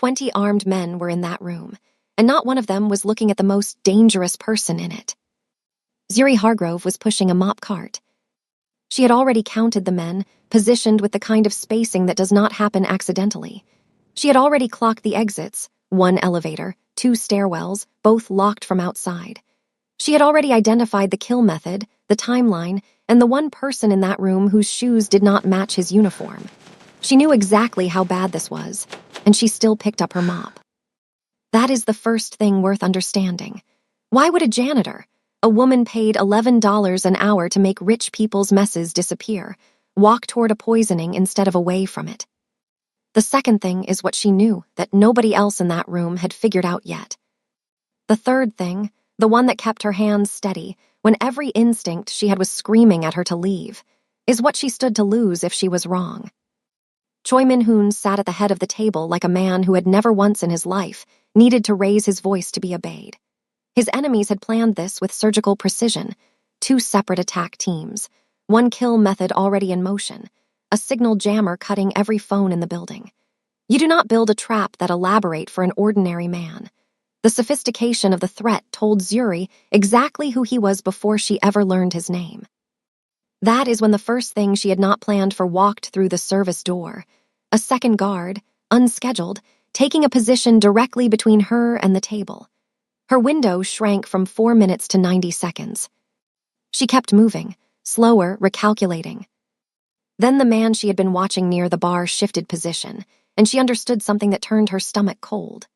20 armed men were in that room, and not one of them was looking at the most dangerous person in it. Zuri Hargrove was pushing a mop cart. She had already counted the men, positioned with the kind of spacing that does not happen accidentally. She had already clocked the exits, 1 elevator, 2 stairwells, both locked from outside. She had already identified the kill method, the timeline, and the one person in that room whose shoes did not match his uniform. She knew exactly how bad this was, and she still picked up her mop. That is the first thing worth understanding. Why would a janitor, a woman paid $11 an hour to make rich people's messes disappear, walk toward a poisoning instead of away from it? The second thing is what she knew that nobody else in that room had figured out yet. The third thing, the one that kept her hands steady when every instinct she had was screaming at her to leave, is what she stood to lose if she was wrong. Choi Min-hoon sat at the head of the table like a man who had never once in his life needed to raise his voice to be obeyed. His enemies had planned this with surgical precision, 2 separate attack teams, 1 kill method already in motion, a signal jammer cutting every phone in the building. You do not build a trap that elaborate for an ordinary man. The sophistication of the threat told Zuri exactly who he was before she ever learned his name. That is when the first thing she had not planned for walked through the service door, a second guard, unscheduled, taking a position directly between her and the table. Her window shrank from 4 minutes to 90 seconds. She kept moving, slower, recalculating. Then the man she had been watching near the bar shifted position, and she understood something that turned her stomach cold.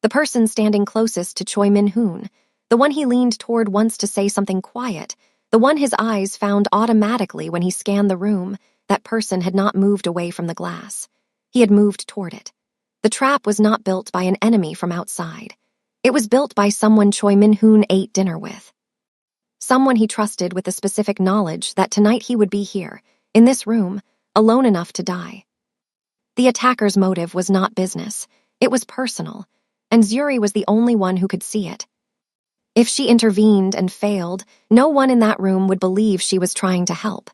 The person standing closest to Choi Min-hoon, the one he leaned toward once to say something quiet, the one his eyes found automatically when he scanned the room, that person had not moved away from the glass. He had moved toward it. The trap was not built by an enemy from outside. It was built by someone Choi Min-hoon ate dinner with. Someone he trusted with the specific knowledge that tonight he would be here, in this room, alone enough to die. The attacker's motive was not business. It was personal, and Zuri was the only one who could see it. If she intervened and failed, no one in that room would believe she was trying to help.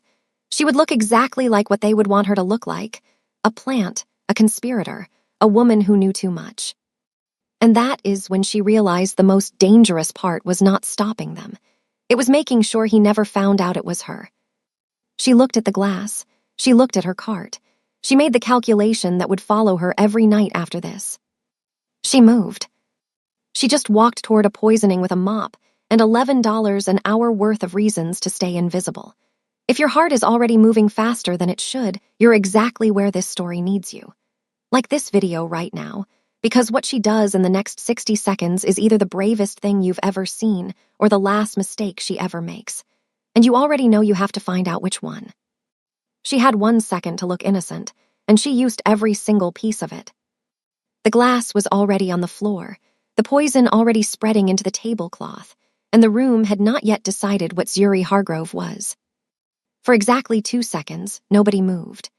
She would look exactly like what they would want her to look like, a plant, a conspirator, a woman who knew too much. And that is when she realized the most dangerous part was not stopping them. It was making sure he never found out it was her. She looked at the glass. She looked at her cart. She made the calculation that would follow her every night after this. She moved. She just walked toward a poisoning with a mop and $11 an hour worth of reasons to stay invisible. If your heart is already moving faster than it should, you're exactly where this story needs you. Like this video right now, because what she does in the next 60 seconds is either the bravest thing you've ever seen or the last mistake she ever makes. And you already know you have to find out which one. She had 1 second to look innocent, and she used every single piece of it. The glass was already on the floor, the poison already spreading into the tablecloth, and the room had not yet decided what Zuri Hargrove was. For exactly 2 seconds, nobody moved.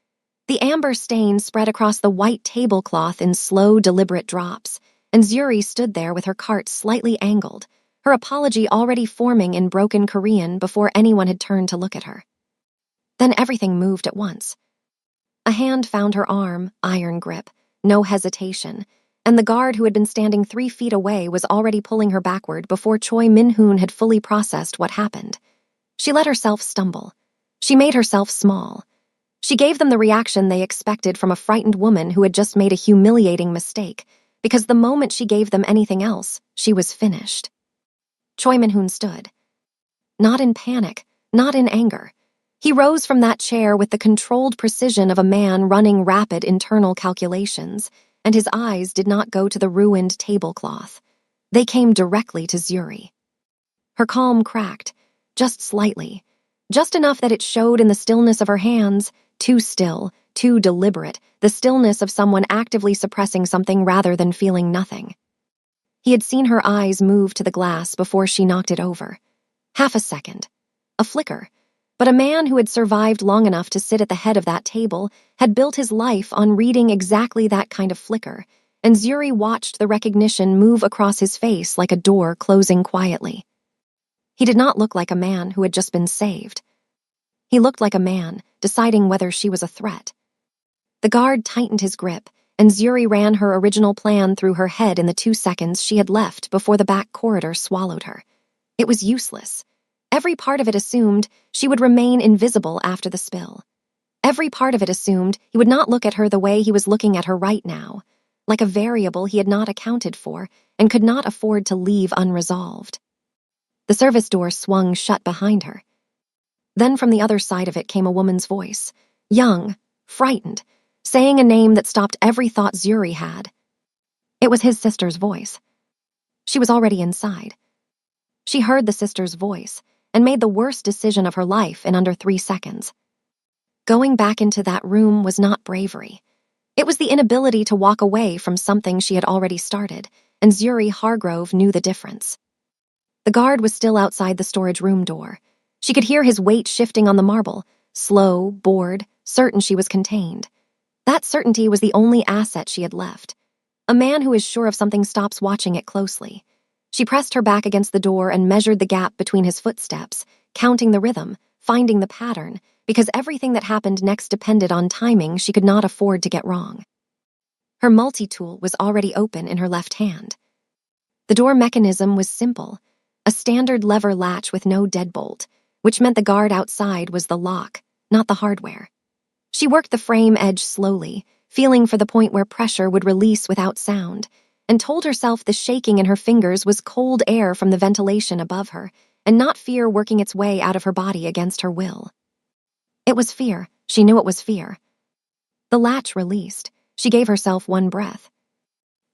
The amber stain spread across the white tablecloth in slow, deliberate drops, and Zuri stood there with her cart slightly angled, her apology already forming in broken Korean before anyone had turned to look at her. Then everything moved at once. A hand found her arm, iron grip, no hesitation, and the guard who had been standing 3 feet away was already pulling her backward before Choi Min-hoon had fully processed what happened. She let herself stumble. She made herself small. She gave them the reaction they expected from a frightened woman who had just made a humiliating mistake, because the moment she gave them anything else, she was finished. Choi Min-hoon stood. Not in panic, not in anger. He rose from that chair with the controlled precision of a man running rapid internal calculations, and his eyes did not go to the ruined tablecloth. They came directly to Zuri. Her calm cracked, just slightly, just enough that it showed in the stillness of her hands, too still, too deliberate, the stillness of someone actively suppressing something rather than feeling nothing. He had seen her eyes move to the glass before she knocked it over. Half a second. A flicker. But a man who had survived long enough to sit at the head of that table had built his life on reading exactly that kind of flicker, and Zuri watched the recognition move across his face like a door closing quietly. He did not look like a man who had just been saved. He looked like a man deciding whether she was a threat. The guard tightened his grip, and and Zuri ran her original plan through her head in the 2 seconds she had left before the back corridor swallowed her. It was useless. Every part of it assumed she would remain invisible after the spill. Every part of it assumed he would not look at her the way he was looking at her right now, like a variable he had not accounted for and could not afford to leave unresolved. The service door swung shut behind her. Then from the other side of it came a woman's voice, young, frightened, saying a name that stopped every thought Zuri had. It was his sister's voice. She was already inside. She heard the sister's voice and made the worst decision of her life in under 3 seconds. Going back into that room was not bravery. It was the inability to walk away from something she had already started, and Zuri Hargrove knew the difference. The guard was still outside the storage room door. She could hear his weight shifting on the marble, slow, bored, certain she was contained. That certainty was the only asset she had left. A man who is sure of something stops watching it closely. She pressed her back against the door and measured the gap between his footsteps, counting the rhythm, finding the pattern, because everything that happened next depended on timing she could not afford to get wrong. Her multi-tool was already open in her left hand. The door mechanism was simple, a standard lever latch with no deadbolt, which meant the guard outside was the lock, not the hardware. She worked the frame edge slowly, feeling for the point where pressure would release without sound, and told herself the shaking in her fingers was cold air from the ventilation above her, and not fear working its way out of her body against her will. It was fear. She knew it was fear. The latch released. She gave herself one breath.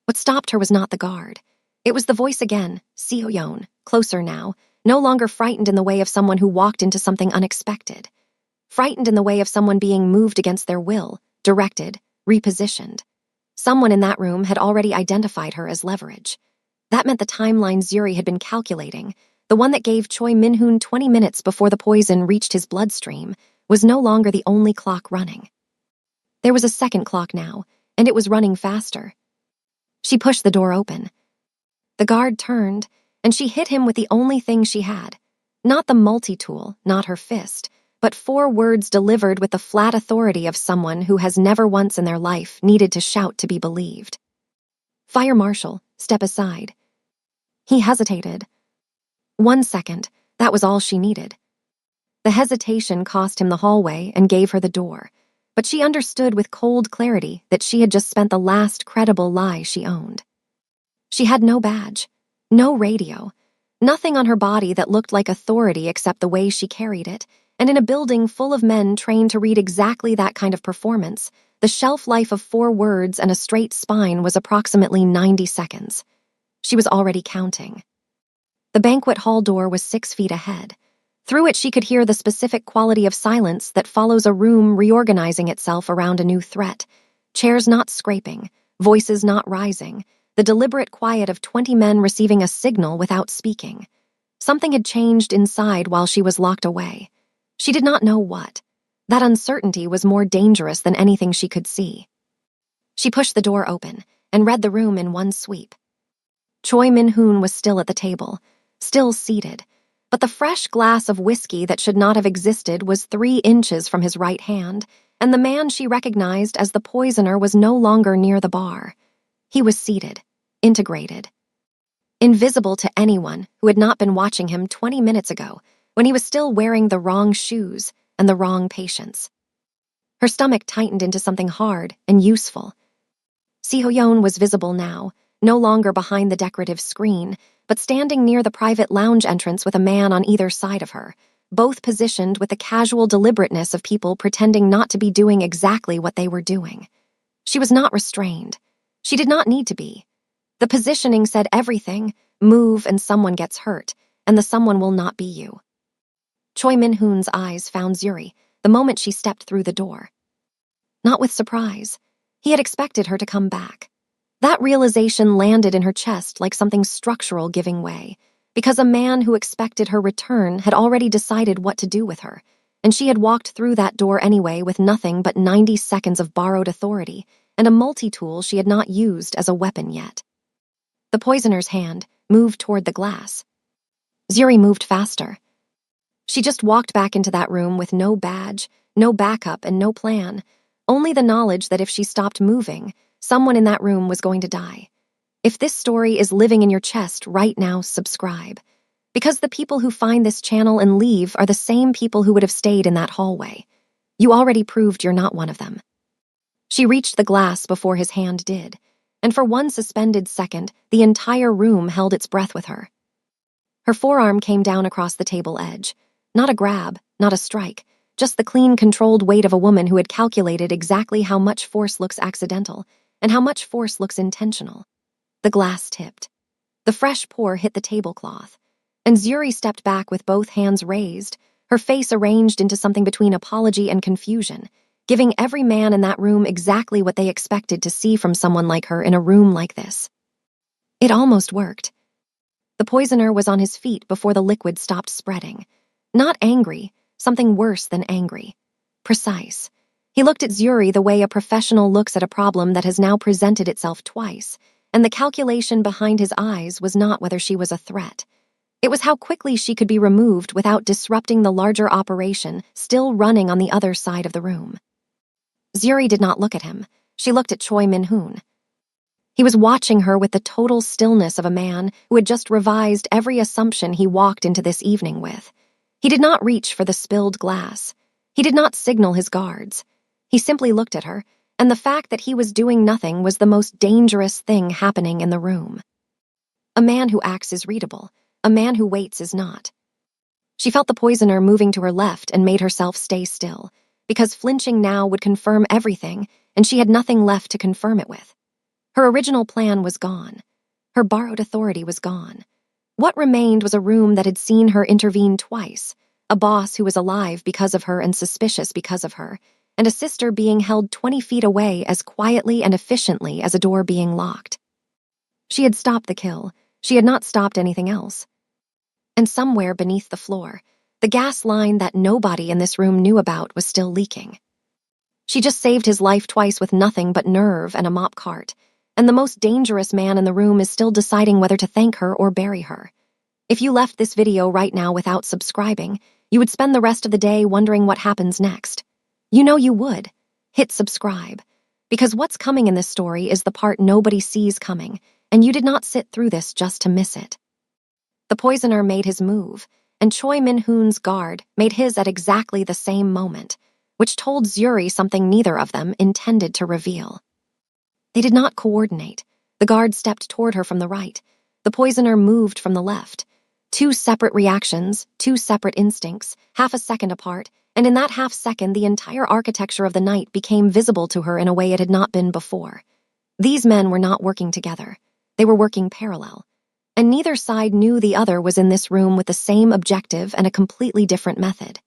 What stopped her was not the guard. It was the voice again, Sioyon, closer now, no longer frightened in the way of someone who walked into something unexpected. Frightened in the way of someone being moved against their will, directed, repositioned. Someone in that room had already identified her as leverage. That meant the timeline Zuri had been calculating, the one that gave Choi Min-hoon 20 minutes before the poison reached his bloodstream, was no longer the only clock running. There was a second clock now, and it was running faster. She pushed the door open. The guard turned, and she hit him with the only thing she had. Not the multi-tool, not her fist, but 4 words delivered with the flat authority of someone who has never once in their life needed to shout to be believed. Fire Marshal, step aside. He hesitated. 1 second, that was all she needed. The hesitation cost him the hallway and gave her the door, but she understood with cold clarity that she had just spent the last credible lie she owned. She had no badge, no radio, nothing on her body that looked like authority except the way she carried it, and in a building full of men trained to read exactly that kind of performance, the shelf life of 4 words and a straight spine was approximately 90 seconds. She was already counting. The banquet hall door was 6 feet ahead. Through it she could hear the specific quality of silence that follows a room reorganizing itself around a new threat. Chairs not scraping, voices not rising, the deliberate quiet of 20 men receiving a signal without speaking. Something had changed inside while she was locked away. She did not know what. That uncertainty was more dangerous than anything she could see. She pushed the door open and read the room in one sweep. Choi Min-hoon was still at the table, still seated, but the fresh glass of whiskey that should not have existed was 3 inches from his right hand, and the man she recognized as the poisoner was no longer near the bar. He was seated, integrated. Invisible to anyone who had not been watching him 20 minutes ago, when he was still wearing the wrong shoes and the wrong patience. Her stomach tightened into something hard and useful. Seo-yeon was visible now, no longer behind the decorative screen, but standing near the private lounge entrance with a man on either side of her, both positioned with the casual deliberateness of people pretending not to be doing exactly what they were doing. She was not restrained. She did not need to be. The positioning said everything, move and someone gets hurt, and the someone will not be you. Choi Min-hoon's eyes found Zuri the moment she stepped through the door. Not with surprise. He had expected her to come back. That realization landed in her chest like something structural giving way, because a man who expected her return had already decided what to do with her, and she had walked through that door anyway with nothing but 90 seconds of borrowed authority and a multi-tool she had not used as a weapon yet. The poisoner's hand moved toward the glass. Zuri moved faster. She just walked back into that room with no badge, no backup, and no plan, only the knowledge that if she stopped moving, Someone in that room was going to die. If this story is living in your chest right now, subscribe. Because the people who find this channel and leave are the same people who would have stayed in that hallway. You already proved you're not one of them. She reached the glass before his hand did, and for one suspended second, the entire room held its breath with her. Her forearm came down across the table edge. Not a grab, not a strike, just the clean, controlled weight of a woman who had calculated exactly how much force looks accidental and how much force looks intentional. The glass tipped. The fresh pour hit the tablecloth, and Zuri stepped back with both hands raised, her face arranged into something between apology and confusion, giving every man in that room exactly what they expected to see from someone like her in a room like this. It almost worked. The poisoner was on his feet before the liquid stopped spreading. Not angry, something worse than angry. Precise. He looked at Zuri the way a professional looks at a problem that has now presented itself twice, and the calculation behind his eyes was not whether she was a threat. It was how quickly she could be removed without disrupting the larger operation still running on the other side of the room. Zuri did not look at him. She looked at Choi Min-hoon. He was watching her with the total stillness of a man who had just revised every assumption he walked into this evening with. He did not reach for the spilled glass. He did not signal his guards. He simply looked at her, and the fact that he was doing nothing was the most dangerous thing happening in the room. A man who acts is readable. A man who waits is not. She felt the poisoner moving to her left and made herself stay still, because flinching now would confirm everything, and she had nothing left to confirm it with. Her original plan was gone. Her borrowed authority was gone. What remained was a room that had seen her intervene twice, a boss who was alive because of her and suspicious because of her, and a sister being held 20 feet away as quietly and efficiently as a door being locked. She had stopped the kill. She had not stopped anything else. And somewhere beneath the floor, the gas line that nobody in this room knew about was still leaking. She just saved his life twice with nothing but nerve and a mop cart, and the most dangerous man in the room is still deciding whether to thank her or bury her. If you left this video right now without subscribing, you would spend the rest of the day wondering what happens next. You know you would. Hit subscribe. Because what's coming in this story is the part nobody sees coming, and you did not sit through this just to miss it. The poisoner made his move, and Choi Min-hoon's guard made his at exactly the same moment, which told Zuri something neither of them intended to reveal. They did not coordinate. The guard stepped toward her from the right. The poisoner moved from the left. Two separate reactions, two separate instincts, half a second apart, and in that half second the entire architecture of the night became visible to her in a way it had not been before. These men were not working together. They were working parallel. And neither side knew the other was in this room with the same objective and a completely different method.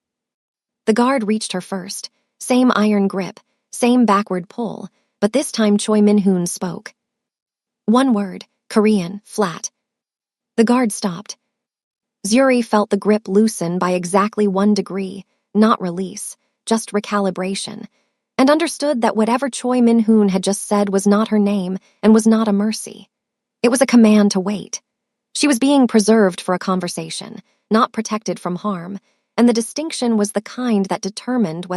The guard reached her first. Same iron grip, same backward pull, but this time Choi Min-hoon spoke. One word, Korean, flat. The guard stopped. Zuri felt the grip loosen by exactly 1 degree, not release, just recalibration, and understood that whatever Choi Min-hoon had just said was not her name and was not a mercy. It was a command to wait. She was being preserved for a conversation, not protected from harm, and the distinction was the kind that determined whether